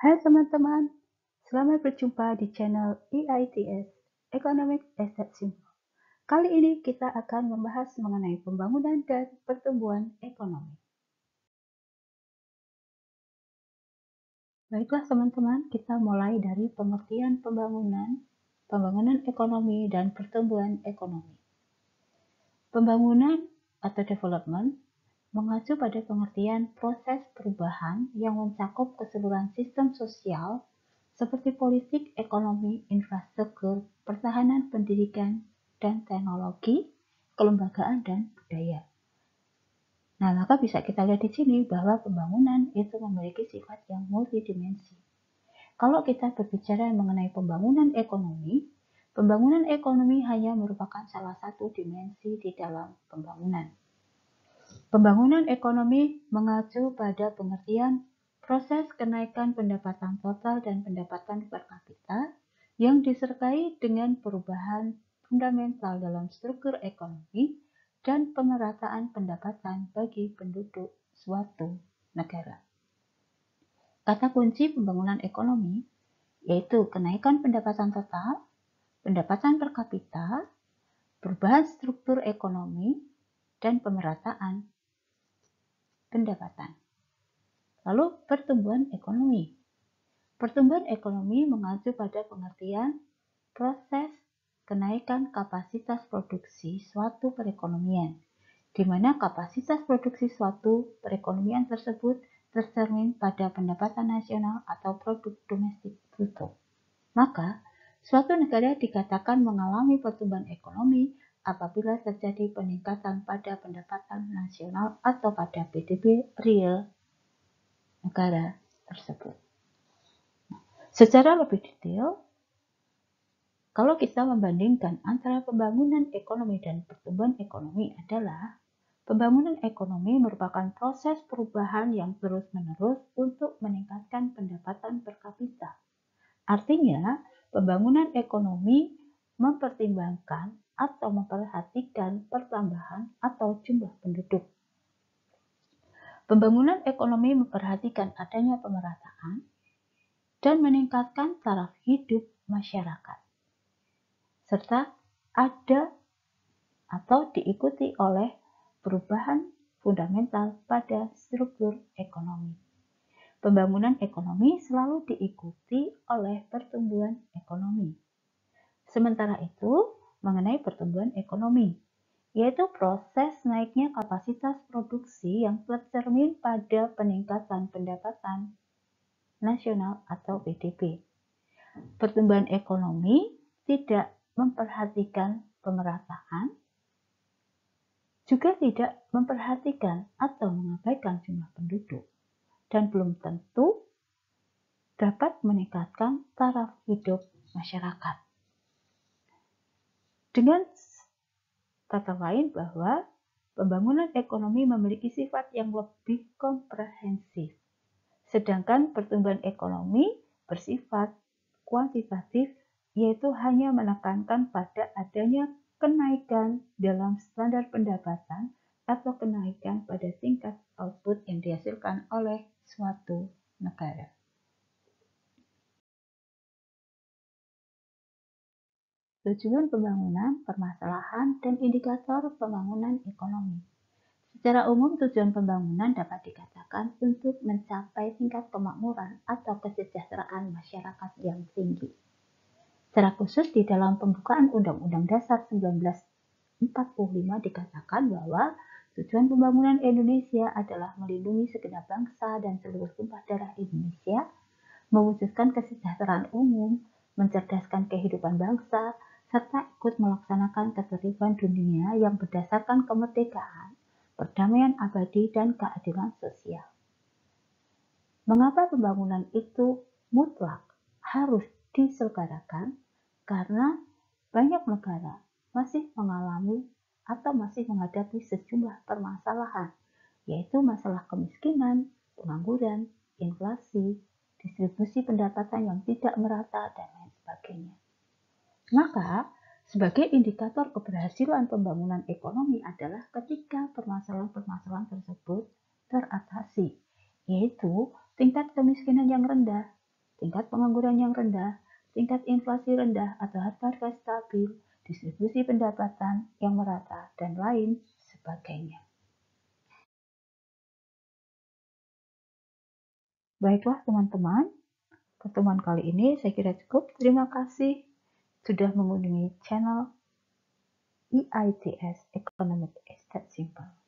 Hai teman-teman, selamat berjumpa di channel EITS, Economic Asset Simple. Kali ini kita akan membahas mengenai pembangunan dan pertumbuhan ekonomi. Baiklah teman-teman, kita mulai dari pengertian pembangunan ekonomi dan pertumbuhan ekonomi. Pembangunan atau development mengacu pada pengertian proses perubahan yang mencakup keseluruhan sistem sosial seperti politik, ekonomi, infrastruktur, pertahanan, pendidikan, dan teknologi, kelembagaan, dan budaya. Nah, maka bisa kita lihat di sini bahwa pembangunan itu memiliki sifat yang multidimensi. Kalau kita berbicara mengenai pembangunan ekonomi hanya merupakan salah satu dimensi di dalam pembangunan. Pembangunan ekonomi mengacu pada pengertian proses kenaikan pendapatan total dan pendapatan per kapita yang disertai dengan perubahan fundamental dalam struktur ekonomi dan pemerataan pendapatan bagi penduduk suatu negara. Kata kunci pembangunan ekonomi yaitu kenaikan pendapatan total, pendapatan per kapita, perubahan struktur ekonomi, dan pemerataan pendapatan. Lalu pertumbuhan ekonomi. Pertumbuhan ekonomi mengacu pada pengertian proses kenaikan kapasitas produksi suatu perekonomian, di mana kapasitas produksi suatu perekonomian tersebut tercermin pada pendapatan nasional atau produk domestik bruto. Maka, suatu negara dikatakan mengalami pertumbuhan ekonomi apabila terjadi peningkatan pada pendapatan nasional atau pada PDB real negara tersebut. Secara lebih detail, kalau kita membandingkan antara pembangunan ekonomi dan pertumbuhan ekonomi adalah pembangunan ekonomi merupakan proses perubahan yang terus-menerus untuk meningkatkan pendapatan per kapita. Artinya, pembangunan ekonomi mempertimbangkan atau memperhatikan pertambahan atau jumlah penduduk. Pembangunan ekonomi memperhatikan adanya pemerataan dan meningkatkan taraf hidup masyarakat, serta ada atau diikuti oleh perubahan fundamental pada struktur ekonomi. Pembangunan ekonomi selalu diikuti oleh pertumbuhan ekonomi. Sementara itu, mengenai pertumbuhan ekonomi, yaitu proses naiknya kapasitas produksi yang tercermin pada peningkatan pendapatan nasional atau PDB. Pertumbuhan ekonomi tidak memperhatikan pemerataan, juga tidak memperhatikan atau mengabaikan jumlah penduduk, dan belum tentu dapat meningkatkan taraf hidup masyarakat. Dengan kata lain bahwa pembangunan ekonomi memiliki sifat yang lebih komprehensif, sedangkan pertumbuhan ekonomi bersifat kuantitatif, yaitu hanya menekankan pada adanya kenaikan dalam standar pendapatan atau kenaikan pada tingkat output yang dihasilkan oleh suatu negara. Tujuan pembangunan, permasalahan, dan indikator pembangunan ekonomi. Secara umum, tujuan pembangunan dapat dikatakan untuk mencapai tingkat kemakmuran atau kesejahteraan masyarakat yang tinggi. Secara khusus di dalam pembukaan Undang-Undang Dasar 1945 dikatakan bahwa tujuan pembangunan Indonesia adalah melindungi segenap bangsa dan seluruh tumpah darah Indonesia, mewujudkan kesejahteraan umum, mencerdaskan kehidupan bangsa, serta ikut melaksanakan ketertiban dunia yang berdasarkan kemerdekaan, perdamaian abadi, dan keadilan sosial. Mengapa pembangunan itu mutlak harus diselenggarakan? Karena banyak negara masih mengalami atau masih menghadapi sejumlah permasalahan, yaitu masalah kemiskinan, pengangguran, inflasi, distribusi pendapatan yang tidak merata, dan lain sebagainya. Maka, sebagai indikator keberhasilan pembangunan ekonomi adalah ketika permasalahan-permasalahan tersebut teratasi, yaitu tingkat kemiskinan yang rendah, tingkat pengangguran yang rendah, tingkat inflasi rendah atau harga-harga stabil, distribusi pendapatan yang merata, dan lain sebagainya. Baiklah teman-teman, pertemuan kali ini saya kira cukup. Terima kasih sudah mengunjungi channel EITS Economic is that simple.